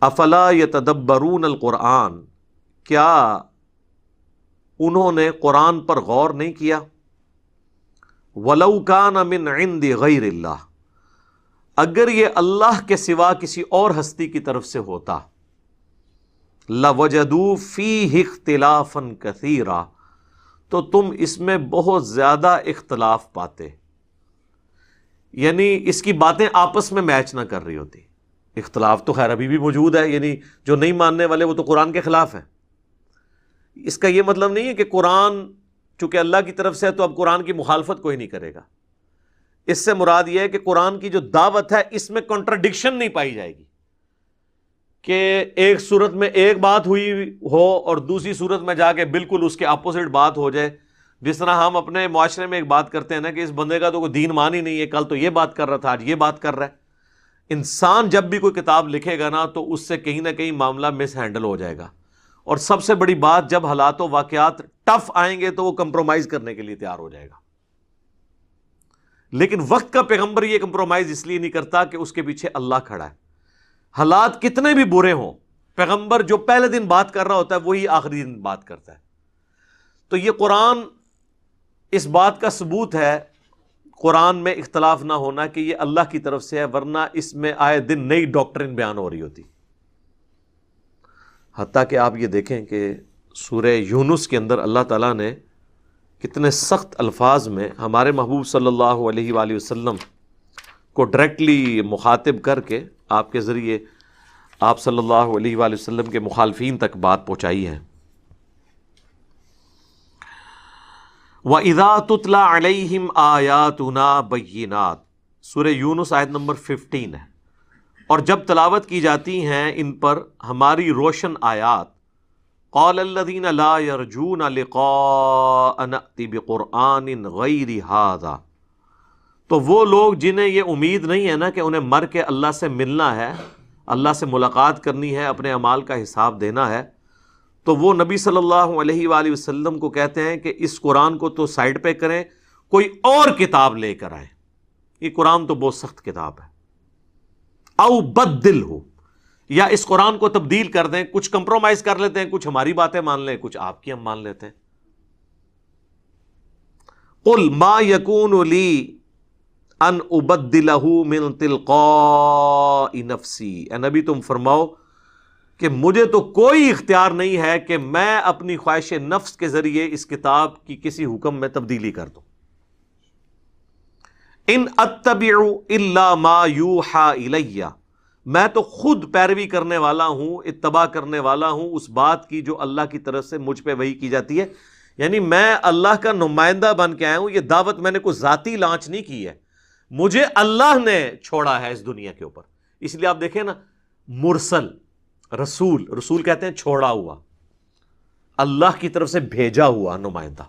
افلا یتدبرون القرآن، کیا انہوں نے قرآن پر غور نہیں کیا؟ ولو کان من عند غیر اللہ، اگر یہ اللہ کے سوا کسی اور ہستی کی طرف سے ہوتا، لوجدوا فیہ اختلافا کثیرا، تو تم اس میں بہت زیادہ اختلاف پاتے، یعنی اس کی باتیں آپس میں میچ نہ کر رہی ہوتی۔ اختلاف تو خیر ابھی بھی موجود ہے، یعنی جو نہیں ماننے والے وہ تو قرآن کے خلاف ہیں۔ اس کا یہ مطلب نہیں ہے کہ قرآن چونکہ اللہ کی طرف سے ہے تو اب قرآن کی مخالفت کوئی نہیں کرے گا۔ اس سے مراد یہ ہے کہ قرآن کی جو دعوت ہے اس میں کنٹراڈکشن نہیں پائی جائے گی کہ ایک صورت میں ایک بات ہوئی ہو اور دوسری صورت میں جا کے بالکل اس کے اپوزٹ بات ہو جائے۔ جس طرح ہم اپنے معاشرے میں ایک بات کرتے ہیں نا کہ اس بندے کا تو کوئی دین مان ہی نہیں ہے، کل تو یہ بات کر رہا تھا آج یہ بات کر رہا ہے۔ انسان جب بھی کوئی کتاب لکھے گا نا تو اس سے کہیں نہ کہیں معاملہ مس ہینڈل ہو جائے گا، اور سب سے بڑی بات جب حالات و واقعات ٹف آئیں گے تو وہ کمپرومائز کرنے کے لیے تیار ہو جائے گا۔ لیکن وقت کا پیغمبر یہ کمپرومائز اس لیے نہیں کرتا کہ اس کے پیچھے اللہ کھڑا ہے۔ حالات کتنے بھی برے ہوں، پیغمبر جو پہلے دن بات کر رہا ہوتا ہے وہی آخری دن بات کرتا ہے۔ تو یہ قرآن اس بات کا ثبوت ہے، قرآن میں اختلاف نہ ہونا، کہ یہ اللہ کی طرف سے ہے، ورنہ اس میں آئے دن نئی ڈاکٹرن بیان ہو رہی ہوتی۔ حتیٰ کہ آپ یہ دیکھیں کہ سورہ یونس کے اندر اللہ تعالیٰ نے کتنے سخت الفاظ میں ہمارے محبوب صلی اللہ علیہ وآلہ وسلم کو ڈائریکٹلی مخاطب کر کے آپ کے ذریعے آپ صلی اللہ علیہ وآلہ وسلم کے مخالفین تک بات پہنچائی ہے۔ وَإِذَا تُتْلَى عَلَيْهِمْ آيَاتُنَا بَيِّنَاتٍ، سورہ یونس آیت نمبر 15 ہے۔ اور جب تلاوت کی جاتی ہیں ان پر ہماری روشن آیات، قال الذین لا یرجون لقاء نأتی بقرآن غیر ھذا، تو وہ لوگ جنہیں یہ امید نہیں ہے نا کہ انہیں مر کے اللہ سے ملنا ہے، اللہ سے ملاقات کرنی ہے، اپنے اعمال کا حساب دینا ہے، تو وہ نبی صلی اللہ علیہ وآلہ وسلم کو کہتے ہیں کہ اس قرآن کو تو سائڈ پہ کریں، کوئی اور کتاب لے کر آئیں، یہ قرآن تو بہت سخت کتاب ہے، او بدل ہو، یا اس قرآن کو تبدیل کر دیں، کچھ کمپرومائز کر لیتے ہیں، کچھ ہماری باتیں مان لیں، کچھ آپ کی ہم مان لیتے ہیں۔ قل ما یکون لی ان ابدلہ من تلقاء نفسی، اے نبی تم فرماؤ کہ مجھے تو کوئی اختیار نہیں ہے کہ میں اپنی خواہش نفس کے ذریعے اس کتاب کی کسی حکم میں تبدیلی کر دوں۔ ان اتبع الا ما یوحى الی، میں تو خود پیروی کرنے والا ہوں، اتباع کرنے والا ہوں اس بات کی جو اللہ کی طرف سے مجھ پہ وحی کی جاتی ہے، یعنی میں اللہ کا نمائندہ بن کے آیا ہوں، یہ دعوت میں نے کوئی ذاتی لانچ نہیں کی ہے، مجھے اللہ نے چھوڑا ہے اس دنیا کے اوپر۔ اس لیے آپ دیکھیں نا، مرسل رسول کہتے ہیں چھوڑا ہوا، اللہ کی طرف سے بھیجا ہوا نمائندہ۔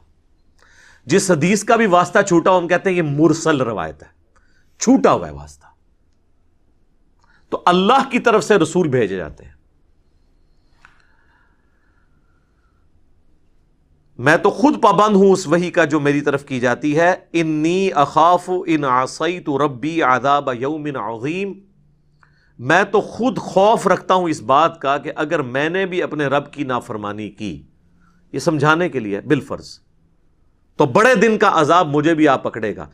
جس حدیث کا بھی واسطہ چھوٹا ہو ہم کہتے ہیں یہ مرسل روایت ہے، چھوٹا ہوا ہے واسطہ۔ تو اللہ کی طرف سے رسول بھیجے جاتے ہیں۔ میں تو خود پابند ہوں اس وحی کا جو میری طرف کی جاتی ہے۔ انی اخاف ان عصیت ربی عذاب یوم عظیم، میں تو خود خوف رکھتا ہوں اس بات کا کہ اگر میں نے بھی اپنے رب کی نافرمانی کی، یہ سمجھانے کے لیے بالفرض، تو بڑے دن کا عذاب مجھے بھی آ پکڑے گا۔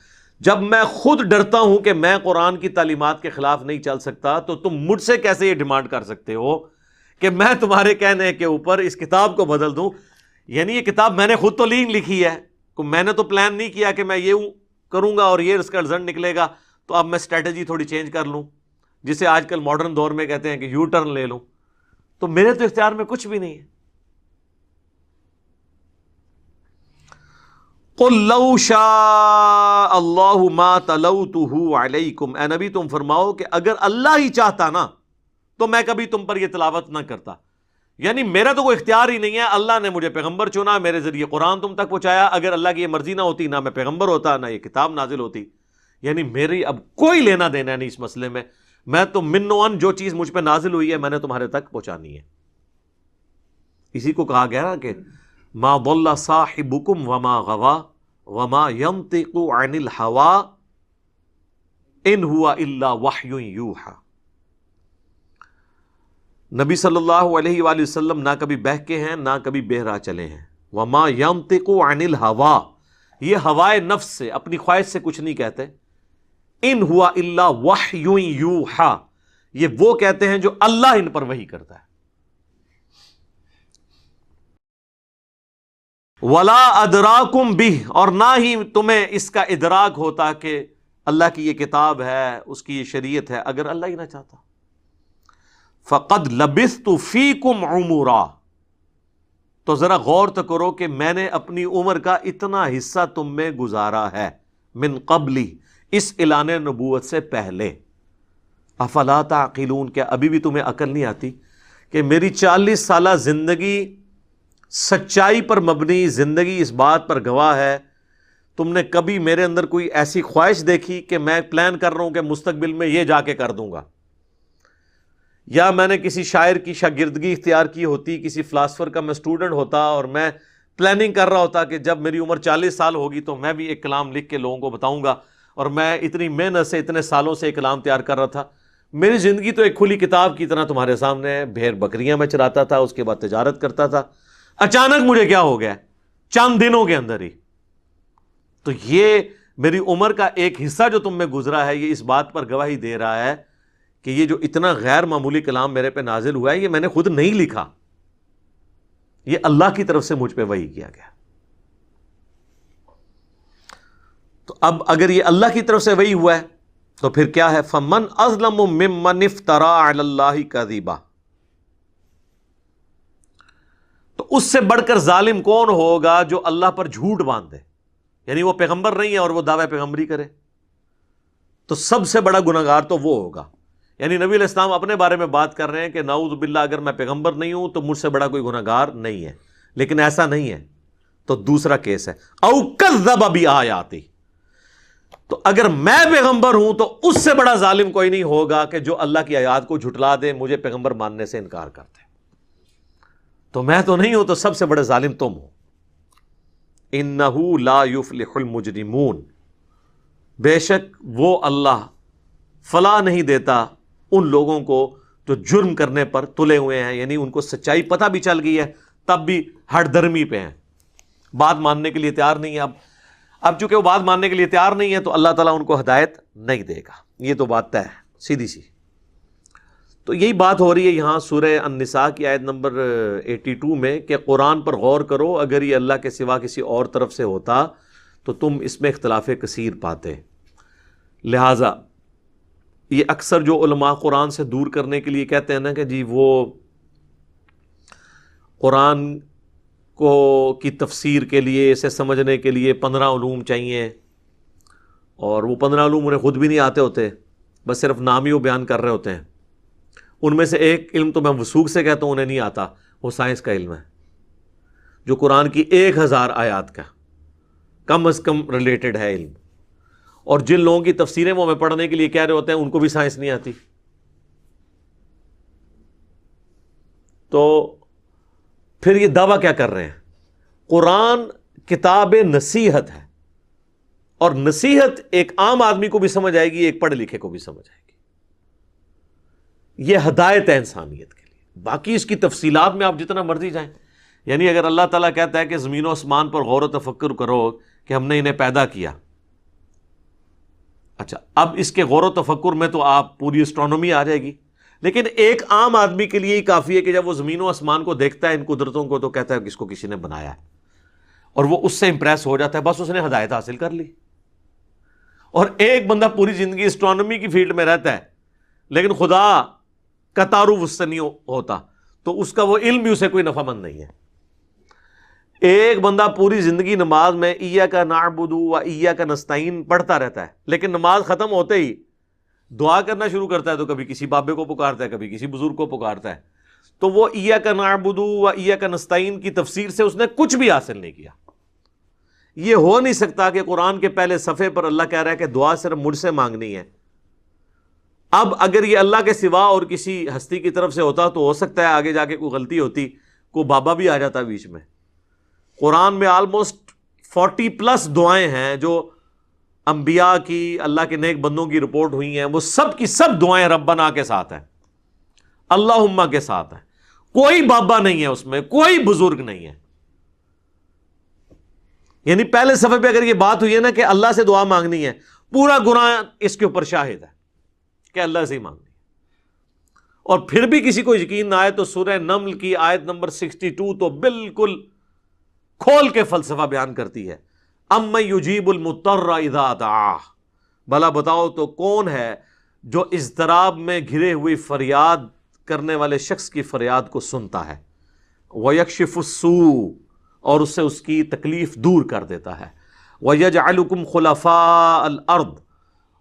جب میں خود ڈرتا ہوں کہ میں قرآن کی تعلیمات کے خلاف نہیں چل سکتا، تو تم مجھ سے کیسے یہ ڈیمانڈ کر سکتے ہو کہ میں تمہارے کہنے کے اوپر اس کتاب کو بدل دوں؟ یعنی یہ کتاب میں نے خود تو لکھی ہے، میں نے تو پلان نہیں کیا کہ میں یہ کروں گا اور یہ اس کا رزلٹ نکلے گا، تو اب میں اسٹریٹجی تھوڑی چینج کر لوں، جسے آج کل ماڈرن دور میں کہتے ہیں کہ یو ٹرن لے لوں۔ تو میرے تو اختیار میں کچھ بھی نہیں ہے۔ قل لو شاء اللہ ما تلوتہ علیکم، اے نبی تم فرماؤ کہ اگر اللہ ہی چاہتا نا تو میں کبھی تم پر یہ تلاوت نہ کرتا، یعنی میرا تو کوئی اختیار ہی نہیں ہے، اللہ نے مجھے پیغمبر چنا، میرے ذریعے قرآن تم تک پہنچایا، اگر اللہ کی یہ مرضی نہ ہوتی نہ میں پیغمبر ہوتا، نہ یہ کتاب نازل ہوتی، یعنی میری اب کوئی لینا دینا نہیں اس مسئلے میں، میں تو من و ان جو چیز مجھ پہ نازل ہوئی ہے میں نے تمہارے تک پہنچانی ہے۔ اسی کو کہا گیا نا کہ ما ضل صاحبکم وما غوا وما ينطق عن الهوى ان هو الا وحی یوحى، نبی صلی اللہ علیہ وآلہ وسلم نہ کبھی بہکے ہیں نہ کبھی بے راہ چلے ہیں. وما ينطق عن الهوى، یہ ہوائے نفس سے، اپنی خواہش سے کچھ نہیں کہتے. ان ہوا الا وحی یوحا، یہ وہ کہتے ہیں جو اللہ ان پر وحی کرتا ہے. ولا ادراکم بہ، اور نہ ہی تمہیں اس کا ادراک ہوتا کہ اللہ کی یہ کتاب ہے، اس کی یہ شریعت ہے، اگر اللہ ہی نہ چاہتا. فقد لبثت فیکم عمرا، تو ذرا غور تو کرو کہ میں نے اپنی عمر کا اتنا حصہ تم میں گزارا ہے. من قبلی، اس اعلان نبوت سے پہلے. افلا تعقلون، کیا ابھی بھی تمہیں عقل نہیں آتی کہ میری 40 سالہ زندگی سچائی پر مبنی زندگی اس بات پر گواہ ہے، تم نے کبھی میرے اندر کوئی ایسی خواہش دیکھی کہ میں پلان کر رہا ہوں کہ مستقبل میں یہ جا کے کر دوں گا، یا میں نے کسی شاعر کی شاگردگی اختیار کی ہوتی، کسی فلاسفر کا میں اسٹوڈنٹ ہوتا اور میں پلاننگ کر رہا ہوتا کہ جب میری عمر 40 سال ہوگی تو میں بھی ایک کلام لکھ کے لوگوں کو بتاؤں گا، اور میں اتنی محنت سے اتنے سالوں سے ایک کلام تیار کر رہا تھا. میری زندگی تو ایک کھلی کتاب کی طرح تمہارے سامنے ہے. بھیڑ بکریاں میں چراتا تھا، اس کے بعد تجارت کرتا تھا. اچانک مجھے کیا ہو گیا چند دنوں کے اندر ہی. تو یہ میری عمر کا ایک حصہ جو تم میں گزرا ہے، یہ اس بات پر گواہی دے رہا ہے کہ یہ جو اتنا غیر معمولی کلام میرے پہ نازل ہوا ہے، یہ میں نے خود نہیں لکھا، یہ اللہ کی طرف سے مجھ پہ وحی کیا گیا. تو اب اگر یہ اللہ کی طرف سے وحی ہوا ہے تو پھر کیا ہے؟ فَمَنْ أَظْلَمُ مِمَّنِ افْتَرَىٰ عَلَى اللَّهِ كَذِبًا، تو اس سے بڑھ کر ظالم کون ہوگا جو اللہ پر جھوٹ باندھے، یعنی وہ پیغمبر نہیں ہے اور وہ دعویٰ پیغمبری کرے. تو سب سے بڑا گناہگار تو وہ ہوگا. یعنی نبی علیہ السلام اپنے بارے میں بات کر رہے ہیں کہ نعوذ باللہ اگر میں پیغمبر نہیں ہوں تو مجھ سے بڑا کوئی گناہگار نہیں ہے، لیکن ایسا نہیں ہے. تو دوسرا کیس ہے او کذب بآیاتی، تو اگر میں پیغمبر ہوں تو اس سے بڑا ظالم کوئی نہیں ہوگا کہ جو اللہ کی آیات کو جھٹلا دے، مجھے پیغمبر ماننے سے انکار کرتے. تو میں تو نہیں ہوں، تو سب سے بڑے ظالم تم ہو. انہ لا یفلح المجرمون، بے شک وہ اللہ فلاح نہیں دیتا ان لوگوں کو جو جرم کرنے پر تلے ہوئے ہیں، یعنی ان کو سچائی پتہ بھی چل گئی ہے تب بھی ہٹ درمی پہ ہیں، بات ماننے کے لیے تیار نہیں ہے. اب چونکہ وہ بات ماننے کے لیے تیار نہیں ہے تو اللہ تعالیٰ ان کو ہدایت نہیں دے گا. یہ تو بات طے ہے سیدھی سی. تو یہی بات ہو رہی ہے یہاں سورہ النساء کی آیت نمبر 82 میں کہ قرآن پر غور کرو، اگر یہ اللہ کے سوا کسی اور طرف سے ہوتا تو تم اس میں اختلاف کثیر پاتے. لہٰذا یہ اکثر جو علماء قرآن سے دور کرنے کے لیے کہتے ہیں نا کہ جی وہ قرآن کو کی تفسیر کے لیے، اسے سمجھنے کے لیے 15 علوم چاہیے، اور وہ 15 علوم انہیں خود بھی نہیں آتے ہوتے، بس صرف نام ہی وہ بیان کر رہے ہوتے ہیں. ان میں سے ایک علم تو میں وثوق سے کہتا ہوں انہیں نہیں آتا، وہ سائنس کا علم ہے جو قرآن کی 1000 آیات کا کم از کم ریلیٹڈ ہے علم. اور جن لوگوں کی تفسیریں وہ ہمیں پڑھنے کے لیے کہہ رہے ہوتے ہیں ان کو بھی سائنس نہیں آتی. تو پھر یہ دعویٰ کیا کر رہے ہیں؟ قرآن کتاب نصیحت ہے، اور نصیحت ایک عام آدمی کو بھی سمجھ آئے گی، ایک پڑھے لکھے کو بھی سمجھ آئے گی. یہ ہدایت ہے انسانیت کے لیے. باقی اس کی تفصیلات میں آپ جتنا مرضی جائیں، یعنی اگر اللہ تعالیٰ کہتا ہے کہ زمین و آسمان پر غور و تفکر کرو کہ ہم نے انہیں پیدا کیا، اچھا اب اس کے غور و تفکر میں تو آپ پوری اسٹرانومی آ جائے گی، لیکن ایک عام آدمی کے لیے ہی کافی ہے کہ جب وہ زمین و آسمان کو دیکھتا ہے، ان قدرتوں کو، تو کہتا ہے کہ اس کو کسی نے بنایا ہے، اور وہ اس سے امپریس ہو جاتا ہے، بس اس نے ہدایت حاصل کر لی. اور ایک بندہ پوری زندگی اسٹرانومی کی فیلڈ میں رہتا ہے لیکن خدا کا تعارف اس سے نہیں ہوتا، تو اس کا وہ علم بھی اسے کوئی نفع مند نہیں ہے. ایک بندہ پوری زندگی نماز میں ایاک نعبد و ایاک نستعین پڑھتا رہتا ہے، لیکن نماز ختم ہوتے ہی دعا کرنا شروع کرتا ہے، تو کبھی کسی بابے کو پکارتا ہے، کبھی کسی بزرگ کو پکارتا ہے. تو وہ ایاک نعبد و ایاک نستعین کی تفسیر سے اس نے کچھ بھی حاصل نہیں کیا. یہ ہو نہیں سکتا کہ قرآن کے پہلے صفحے پر اللہ کہہ رہا ہے کہ دعا صرف مجھ سے مانگنی ہے. اب اگر یہ اللہ کے سوا اور کسی ہستی کی طرف سے ہوتا تو ہو سکتا ہے آگے جا کے کوئی غلطی ہوتی، کوئی بابا بھی آ جاتا بیچ میں. قرآن میں آلموسٹ 40+ دعائیں ہیں جو انبیاء کی، اللہ کے نیک بندوں کی رپورٹ ہوئی ہیں، وہ سب کی سب دعائیں ربنا کے ساتھ ہیں. اللہم کے ساتھ ہے، کوئی بابا نہیں ہے اس میں، کوئی بزرگ نہیں ہے. یعنی پہلے صفحے پہ اگر یہ بات ہوئی ہے نا کہ اللہ سے دعا مانگنی ہے، پورا قرآن اس کے اوپر شاہد ہے کہ اللہ سے ہی مانگنی ہے. اور پھر بھی کسی کو یقین نہ آئے تو سورہ نمل کی آیت نمبر 62 تو بالکل کھول کے فلسفہ بیان کرتی ہے. اَمَّن يُجِيبُ الْمُضْطَرَّ إِذَا دَعَاهُ، بھلا بتاؤ تو کون ہے جو اضطراب میں گھرے ہوئی فریاد کرنے والے شخص کی فریاد کو سنتا ہے. وَيَكْشِفُ السُّوءَ، اور اس سے اس کی تکلیف دور کر دیتا ہے. وَيَجْعَلُكُمْ خُلَفَاءَ الْأَرْضِ،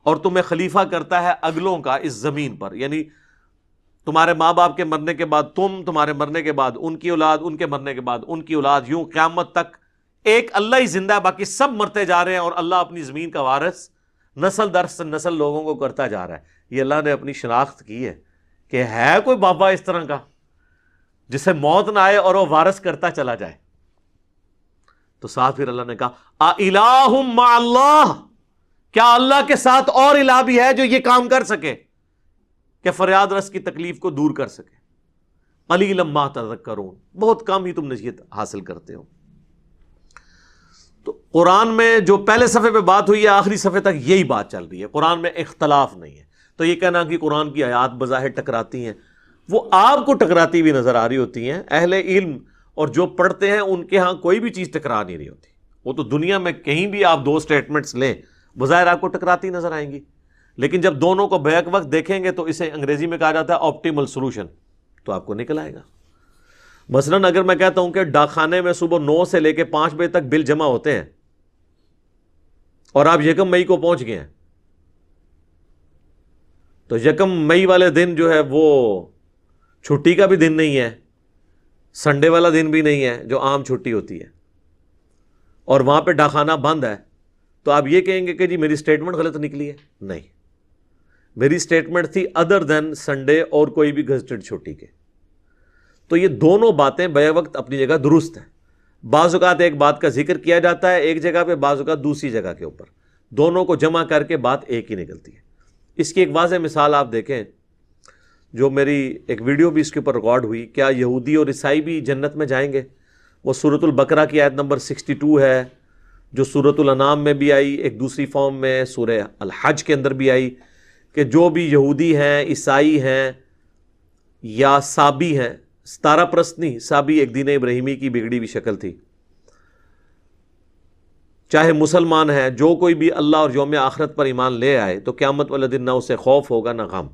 اور تمہیں خلیفہ کرتا ہے اگلوں کا اس زمین پر. یعنی تمہارے ماں باپ کے مرنے کے بعد تم، تمہارے مرنے کے بعد ان کی اولاد، ان کے مرنے کے بعد ان کی اولاد، یوں قیامت تک ایک اللہ ہی زندہ ہے، باقی سب مرتے جا رہے ہیں، اور اللہ اپنی زمین کا وارث نسل در نسل لوگوں کو کرتا جا رہا ہے. یہ اللہ نے اپنی شناخت کی ہے کہ ہے کوئی بابا اس طرح کا جسے موت نہ آئے اور وہ وارث کرتا چلا جائے. تو ساتھ پھر اللہ نے کہا اِلَٰهٌ مَّعَ اللَّهِ، کیا اللہ کے ساتھ اور الہ بھی ہے جو یہ کام کر سکے کہ فریاد رس کی تکلیف کو دور کر سکے. قلیلا ما تذکرون، بہت کم ہی تم نصیحت حاصل کرتے ہو. تو قرآن میں جو پہلے صفحے پہ بات ہوئی ہے آخری صفحے تک یہی بات چل رہی ہے. قرآن میں اختلاف نہیں ہے. تو یہ کہنا کہ قرآن کی آیات بظاہر ٹکراتی ہیں، وہ آپ کو ٹکراتی ہوئی نظر آ رہی ہوتی ہیں. اہل علم اور جو پڑھتے ہیں ان کے ہاں کوئی بھی چیز ٹکرا نہیں رہی ہوتی. وہ تو دنیا میں کہیں بھی آپ دو سٹیٹمنٹس لیں بظاہر آپ کو ٹکراتی نظر آئیں گی، لیکن جب دونوں کو بیک وقت دیکھیں گے تو اسے انگریزی میں کہا جاتا ہے آپٹیمل سولوشن، تو آپ کو نکل آئے گا. مثلاً اگر میں کہتا ہوں کہ ڈاک خانے میں صبح 9 سے لے کے 5 بجے تک بل جمع ہوتے ہیں اور آپ 1 مئی کو پہنچ گئے ہیں، تو 1 مئی والے دن جو ہے وہ چھٹی کا بھی دن نہیں ہے، سنڈے والا دن بھی نہیں ہے جو عام چھٹی ہوتی ہے، اور وہاں پہ ڈاک خانہ بند ہے، تو آپ یہ کہیں گے کہ جی میری سٹیٹمنٹ غلط نکلی ہے؟ نہیں، میری سٹیٹمنٹ تھی ادر دین سنڈے اور کوئی بھی گزٹڈ چھٹی کے. تو یہ دونوں باتیں بے وقت اپنی جگہ درست ہیں. بعض اوقات ایک بات کا ذکر کیا جاتا ہے ایک جگہ پہ، بعض اوقات دوسری جگہ کے اوپر، دونوں کو جمع کر کے بات ایک ہی نکلتی ہے. اس کی ایک واضح مثال آپ دیکھیں، جو میری ایک ویڈیو بھی اس کے اوپر ریکارڈ ہوئی، کیا یہودی اور عیسائی بھی جنت میں جائیں گے؟ وہ سورۃ البقرہ کی آیت نمبر 62 ہے، جو سورۃ الانعام میں بھی آئی ایک دوسری فارم میں، سورہ الحج کے اندر بھی آئی، کہ جو بھی یہودی ہیں، عیسائی ہیں یا سابی ہیں، ستارہ پرست نہیں، سابی ایک دین ابراہیمی کی بگڑی ہوئی شکل تھی، چاہے مسلمان ہیں، جو کوئی بھی اللہ اور یوم آخرت پر ایمان لے آئے تو قیامت والے دن نہ اسے خوف ہوگا نہ غم.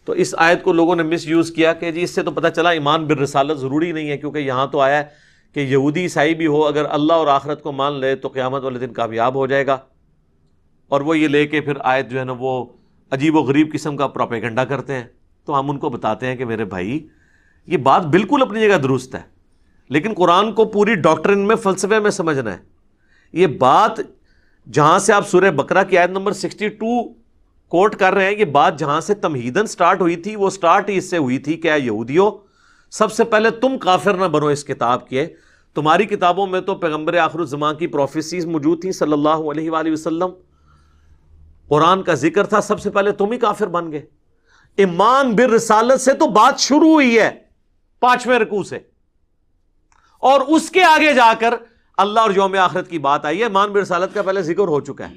تو اس آیت کو لوگوں نے مس یوز کیا کہ جی اس سے تو پتہ چلا ایمان بالرسالت ضروری نہیں ہے، کیونکہ یہاں تو آیا ہے کہ یہودی عیسائی بھی ہو اگر اللہ اور آخرت کو مان لے تو قیامت والے دن کامیاب ہو جائے گا. اور وہ یہ لے کے پھر آیت جو ہے نا وہ عجیب و غریب قسم کا پروپیگنڈا کرتے ہیں. تو ہم ان کو بتاتے ہیں کہ میرے بھائی یہ بات بالکل اپنی جگہ درست ہے، لیکن قرآن کو پوری ڈاکٹرن میں، فلسفے میں سمجھنا ہے. یہ بات جہاں سے آپ سورہ بقرہ کی آیت نمبر 62 کوٹ کر رہے ہیں، یہ بات جہاں سے تمہیدن سٹارٹ ہوئی تھی، وہ سٹارٹ ہی اس سے ہوئی تھی کہ اے یہودیو، سب سے پہلے تم کافر نہ بنو اس کتاب کے. تمہاری کتابوں میں تو پیغمبر آخر الزمان کی پروفیسیز موجود تھیں صلی اللہ علیہ وآلہ وسلم، قرآن کا ذکر تھا، سب سے پہلے تم ہی کافر بن گئے. ایمان بالرسالت سے تو بات شروع ہوئی ہے 5ویں رکوع سے، اور اس کے آگے جا کر اللہ اور یوم آخرت کی بات آئی ہے. ایمان بالرسالت کا پہلے ذکر ہو چکا ہے،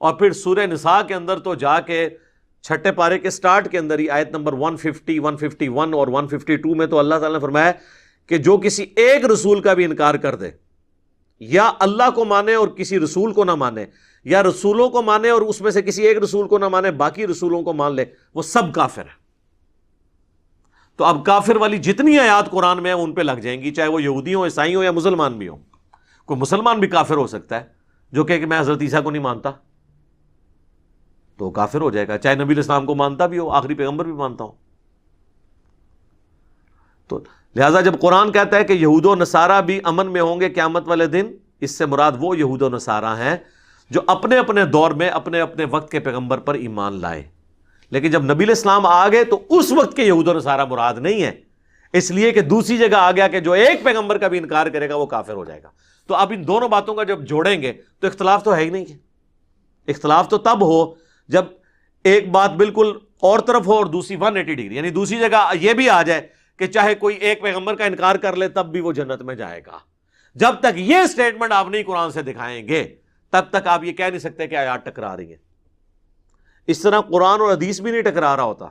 اور پھر سورہ نساء کے اندر تو جا کے 6 پارے کے سٹارٹ کے اندر ہی آیت نمبر 150، 151 اور 152 میں تو اللہ تعالیٰ نے فرمایا کہ جو کسی ایک رسول کا بھی انکار کر دے، یا اللہ کو مانے اور کسی رسول کو نہ مانے، یا رسولوں کو مانے اور اس میں سے کسی ایک رسول کو نہ مانے باقی رسولوں کو مان لے، وہ سب کافر ہے. تو اب کافر والی جتنی آیات قرآن میں ہیں ان پہ لگ جائیں گی، چاہے وہ یہودی ہوں، عیسائی ہوں یا مسلمان بھی ہوں. کوئی مسلمان بھی کافر ہو سکتا ہے جو کہ میں حضرت عیسیٰ کو نہیں مانتا، تو کافر ہو جائے گا، چاہے نبی علیہ السلام کو مانتا بھی ہو، آخری پیغمبر بھی مانتا ہو. تو لہٰذا جب قرآن کہتا ہے کہ یہود و نصارہ بھی امن میں ہوں گے قیامت والے دن، اس سے مراد وہ یہود و نصارہ ہیں جو اپنے اپنے دور میں اپنے اپنے وقت کے پیغمبر پر ایمان لائے. لیکن جب نبی علیہ السلام آ گئے تو اس وقت کے یہود و نصارہ مراد نہیں ہے، اس لیے کہ دوسری جگہ آ گیا کہ جو ایک پیغمبر کا بھی انکار کرے گا وہ کافر ہو جائے گا. تو آپ ان دونوں باتوں کا جب جوڑیں گے تو اختلاف تو ہے ہی نہیں ہے. اختلاف تو تب ہو جب ایک بات بالکل اور طرف ہو اور دوسری 180 ڈگری، یعنی دوسری جگہ یہ بھی آ جائے کہ چاہے کوئی ایک پیغمبر کا انکار کر لے تب بھی وہ جنت میں جائے گا. جب تک یہ سٹیٹمنٹ آپ نہیں قرآن سے دکھائیں گے تب تک آپ یہ کہہ نہیں سکتے کہ آیات ٹکرا رہی ہیں. اس طرح قرآن اور حدیث بھی نہیں ٹکرا رہا ہوتا.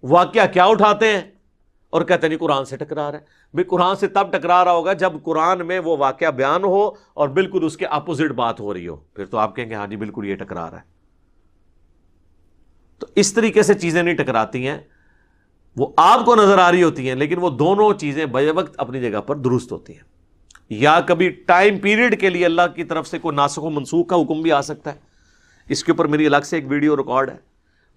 واقعہ کیا اٹھاتے ہیں اور کہتے نہیں قرآن سے ٹکرا رہا ہے. بھئی قرآن سے تب ٹکرا رہا ہوگا جب قرآن میں وہ واقعہ بیان ہو اور بالکل اس کے اپوزٹ بات ہو رہی ہو، پھر تو آپ کہیں گے ہاں جی بالکل یہ ٹکرا رہا ہے. تو اس طریقے سے چیزیں نہیں ٹکراتی ہیں، وہ آپ کو نظر آ رہی ہوتی ہیں لیکن وہ دونوں چیزیں بے وقت اپنی جگہ پر درست ہوتی ہیں. یا کبھی ٹائم پیریڈ کے لیے اللہ کی طرف سے کوئی ناسخ و منسوخ کا حکم بھی آ سکتا ہے. اس کے اوپر میری الگ سے ایک ویڈیو ریکارڈ ہے.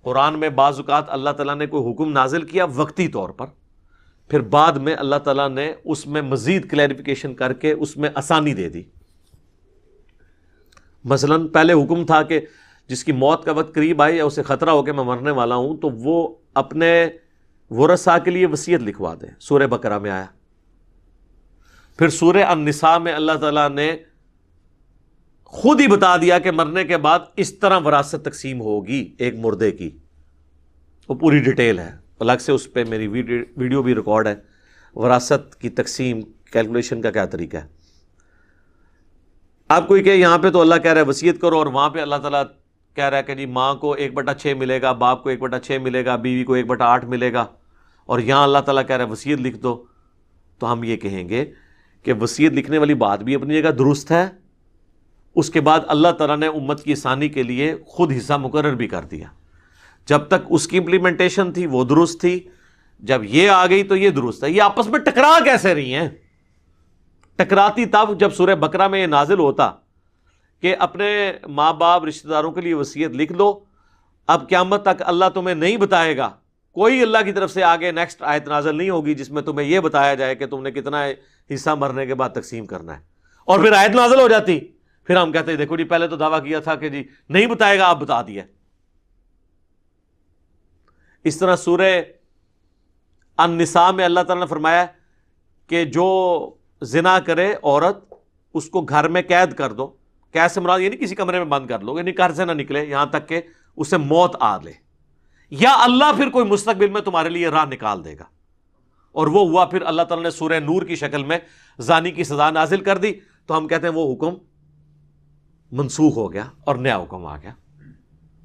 قرآن میں بعض اوقات اللہ تعالیٰ نے کوئی حکم نازل کیا وقتی طور پر، پھر بعد میں اللہ تعالیٰ نے اس میں مزید کلیریفیکیشن کر کے اس میں آسانی دے دی. مثلا پہلے حکم تھا کہ جس کی موت کا وقت قریب آئی یا اسے خطرہ ہو کہ میں مرنے والا ہوں تو وہ اپنے ورثاء کے لیے وصیت لکھوا دے، سورہ بقرہ میں آیا. پھر سورہ النساء میں اللہ تعالیٰ نے خود ہی بتا دیا کہ مرنے کے بعد اس طرح وراثت تقسیم ہوگی ایک مردے کی، وہ پوری ڈیٹیل ہے. الگ سے اس پہ میری ویڈیو بھی ریکارڈ ہے، وراثت کی تقسیم کیلکولیشن کا کیا طریقہ ہے. آپ کوئی کہ یہاں پہ تو اللہ کہہ رہا ہے وصیت کرو اور وہاں پہ اللہ تعالیٰ کہہ رہا ہے کہ جی ماں کو 1/6 ملے گا، باپ کو 1/6 ملے گا، بیوی کو 1/8 ملے گا، اور یہاں اللہ تعالیٰ کہہ رہا ہے وصیت لکھ دو. تو ہم یہ کہیں گے کہ وصیت لکھنے والی بات بھی اپنی جگہ درست ہے. اس کے بعد اللہ تعالیٰ نے امت کی آسانی کے لیے خود حصہ مقرر بھی کر دیا. جب تک اس کی امپلیمنٹیشن تھی وہ درست تھی، جب یہ آ گئی تو یہ درست ہے. یہ آپس میں ٹکرا کیسے رہی ہیں؟ ٹکراتی تب جب سورہ بقرہ میں یہ نازل ہوتا کہ اپنے ماں باپ رشتہ داروں کے لیے وصیت لکھ دو. اب قیامت تک اللہ تمہیں نہیں بتائے گا، کوئی اللہ کی طرف سے آگے نیکسٹ آیت نازل نہیں ہوگی جس میں تمہیں یہ بتایا جائے کہ تم نے کتنا حصہ مرنے کے بعد تقسیم کرنا ہے. اور پھر آیت نازل ہو جاتی، پھر ہم کہتے ہیں دیکھو جی پہلے تو دعویٰ کیا تھا کہ جی نہیں بتائے گا، آپ بتا دیا. اس طرح سورہ النساء میں اللہ تعالیٰ نے فرمایا کہ جو زنا کرے عورت اس کو گھر میں قید کر دو. قید سے مراد یہ نہیں کسی کمرے میں بند کر لو، یعنی گھر سے نہ نکلے یہاں تک کہ اسے موت آ لے، یا اللہ پھر کوئی مستقبل میں تمہارے لیے راہ نکال دے گا. اور وہ ہوا. پھر اللہ تعالیٰ نے سورہ نور کی شکل میں زانی کی سزا نازل کر دی. تو ہم کہتے ہیں وہ حکم منسوخ ہو گیا اور نیا حکم آ گیا.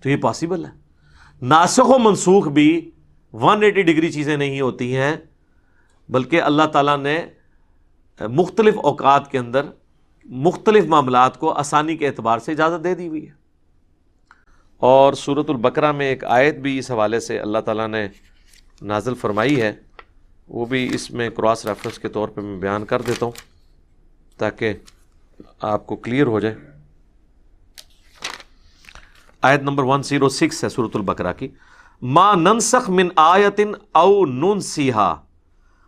تو یہ پاسبل ہے. ناسخ و منسوخ بھی 180 ڈگری چیزیں نہیں ہوتی ہیں، بلکہ اللہ تعالیٰ نے مختلف اوقات کے اندر مختلف معاملات کو آسانی کے اعتبار سے اجازت دے دی ہوئی ہے. اور سورۃ البقرہ میں ایک آیت بھی اس حوالے سے اللہ تعالیٰ نے نازل فرمائی ہے، وہ بھی اس میں کراس ریفرنس کے طور پہ میں بیان کر دیتا ہوں تاکہ آپ کو کلیئر ہو جائے. آیت نمبر 106 ہے سورۃ البقرہ کی. ما ننسخ من آیت او ننسیہا،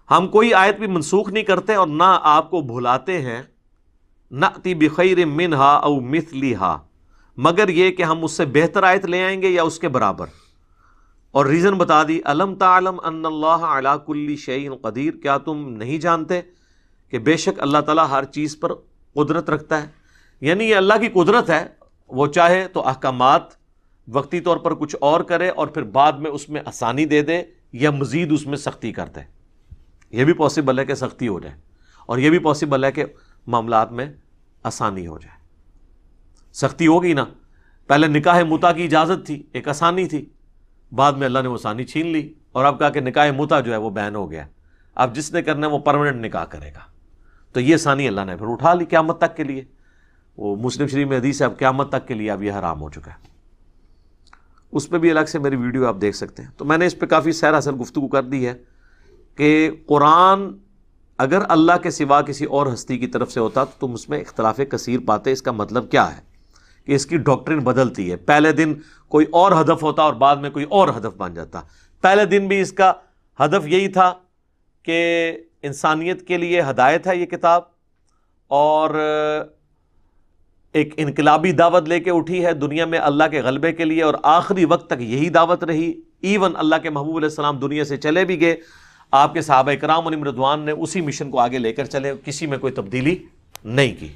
ہم کوئی آیت بھی منسوخ نہیں کرتے اور نہ آپ کو بھلاتے ہیں. نأتی بخیر منہا او مثلہا، مگر یہ کہ ہم اس سے بہتر آیت لے آئیں گے یا اس کے برابر. اور ریزن بتا دی. الم تعلم ان اللہ علی کل شیء قدیر، کیا تم نہیں جانتے کہ بے شک اللہ تعالیٰ ہر چیز پر قدرت رکھتا ہے. یعنی یہ اللہ کی قدرت ہے، وہ چاہے تو احکامات وقتی طور پر کچھ اور کرے اور پھر بعد میں اس میں آسانی دے دے، یا مزید اس میں سختی کر دے. یہ بھی پاسبل ہے کہ سختی ہو جائے، اور یہ بھی پاسبل ہے کہ معاملات میں آسانی ہو جائے. سختی ہوگی نا، پہلے نکاح متع کی اجازت تھی، ایک آسانی تھی، بعد میں اللہ نے وہ آسانی چھین لی اور اب کہا کہ نکاح متع جو ہے وہ بین ہو گیا، اب جس نے کرنا ہے وہ پرماننٹ نکاح کرے گا. تو یہ آسانی اللہ نے پھر اٹھا لی قیامت تک کے لیے. وہ مسلم شریف میں حدیث ہے اب قیامت تک کے لیے اب یہ حرام ہو چکا ہے. اس پہ بھی الگ سے میری ویڈیو آپ دیکھ سکتے ہیں. تو میں نے اس پہ کافی سیر اصل گفتگو کر دی ہے کہ قرآن اگر اللہ کے سوا کسی اور ہستی کی طرف سے ہوتا تو تم اس میں اختلاف کثیر پاتے. اس کا مطلب کیا ہے کہ اس کی ڈاکٹرن بدلتی ہے. پہلے دن کوئی اور ہدف ہوتا اور بعد میں کوئی اور ہدف بن جاتا. پہلے دن بھی اس کا ہدف یہی تھا کہ انسانیت کے لیے ہدایت ہے یہ کتاب، اور ایک انقلابی دعوت لے کے اٹھی ہے دنیا میں اللہ کے غلبے کے لیے، اور آخری وقت تک یہی دعوت رہی. ایون اللہ کے محبوب علیہ السلام دنیا سے چلے بھی گئے، آپ کے صحابہ کرام علیہم رضوان نے اسی مشن کو آگے لے کر چلے، کسی میں کوئی تبدیلی نہیں کی.